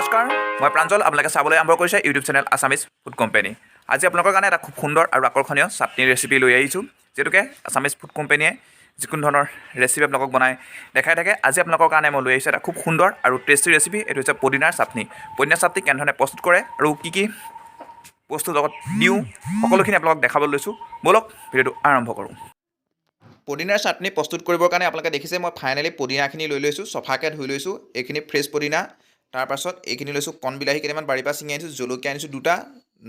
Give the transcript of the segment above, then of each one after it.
নমস্কাৰ, মই প্ৰাঞ্জল। আপোনালোকে চাবলৈ আৰম্ভ কৰিছে YouTube channel Assamese food company. আজি আপোনালোকৰ কাৰণে এটা খুব সুন্দৰ আৰু আকৰ্ষণীয় চাটনিৰ ৰেচিপি লৈ আহিছোঁ, যিটোকে আছামিজ ফুড কোম্পানীয়ে যিকোনো ধৰণৰ ৰেচিপি আপোনালোকক বনাই দেখাই থাকে। আজি আপোনালোকৰ কাৰণে মই লৈ আহিছোঁ এটা খুব সুন্দৰ আৰু টেষ্টি ৰেচিপি। এইটো হৈছে পদিনাৰ চাটনি। পদিনাৰ চাটনি কেনেধৰণে প্ৰস্তুত কৰে আৰু কি বস্তু লগত দিওঁ সকলোখিনি আপোনালোকক দেখাবলৈ লৈছোঁ। ব'লক ভিডিঅ'টো আৰম্ভ কৰোঁ। পদিনাৰ চাটনি প্ৰস্তুত কৰিবৰ কাৰণে আপোনালোকে দেখিছে মই ফাইনেলি পদিনাখিনি লৈ লৈছোঁ, চফাকৈ ধুই লৈছোঁ। এইখিনি ফ্ৰেছ পদিনা। তাৰপাছত এইখিনি লৈছোঁ কণ বিলাহী কেইটামান বাৰীৰ পৰা ছিঙি আনিছোঁ, জলকীয়া আনিছোঁ 2টা,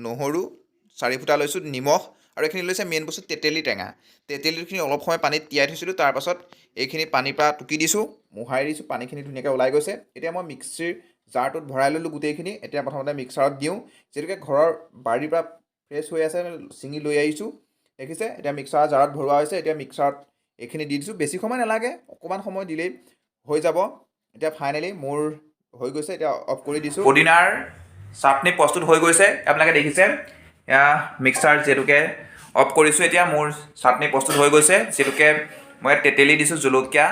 নহৰু 4 ফুটা লৈছোঁ, নিমখ আৰু এইখিনি লৈছে মেইন বস্তু তেতেলী টেঙা। তেতেলীখিনি অলপ সময় পানীত তিয়াই থৈছিলোঁ, তাৰপাছত এইখিনি পানীৰ পৰা টুকি দিছোঁ, মোহাৰি দিছোঁ, পানীখিনি ধুনীয়াকৈ ওলাই গৈছে। এতিয়া মই মিক্সিৰ জাৰটোত ভৰাই ল'লোঁ গোটেইখিনি। এতিয়া প্ৰথমতে মিক্সাৰত দিওঁ, যিহেতুকে ঘৰৰ বাৰীৰ পৰা ফ্ৰেছ হৈ আছে ছিঙি লৈ আহিছোঁ। দেখিছে এতিয়া মিক্সাৰৰ জাৰত ভৰোৱা হৈছে। এতিয়া মিক্সাৰত এইখিনি দি দিছোঁ, বেছি সময় নালাগে, অকণমান সময় দিলেই হৈ যাব। এতিয়া ফাইনেলি মোৰ হৈ গৈছে, এতিয়া অফ কৰি দিছোঁ। পদিনাৰ চাটনি প্ৰস্তুত হৈ গৈছে, আপোনালোকে দেখিছে। এয়া মিক্সাৰ যিহেতুকে অফ কৰিছোঁ, এতিয়া মোৰ চাটনি প্ৰস্তুত হৈ গৈছে। যিহেতুকে মই তেতেলী দিছোঁ, জলকীয়া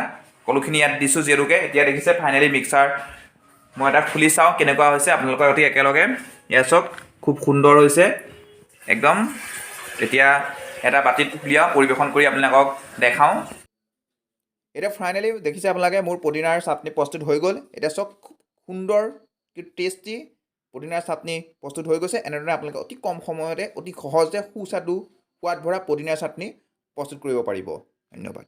সকলোখিনি ইয়াত দিছোঁ যিহেতুকে। এতিয়া দেখিছে ফাইনেলি মিক্সাৰ মই এটা খুলি চাওঁ কেনেকুৱা হৈছে আপোনালোকৰ সৈতে একেলগে। এয়া চাওক খুব সুন্দৰ হৈছে একদম। এতিয়া এটা বাতিত উলিয়াওঁ, পৰিৱেশন কৰি আপোনালোকক দেখাওঁ। এতিয়া ফাইনেলি দেখিছে আপোনালোকে মোৰ পদিনাৰ চাটনি প্ৰস্তুত হৈ গ'ল। এতিয়া চাওক খুব সুন্দৰ কিন্তু টেষ্টি পদিনাৰ চাটনি প্ৰস্তুত হৈ গৈছে। এনেধৰণে আপোনালোকে অতি কম সময়তে অতি সহজে সুস্বাদু সোৱাদ ভৰা পদিনাৰ চাটনি প্ৰস্তুত কৰিব পাৰিব। ধন্যবাদ।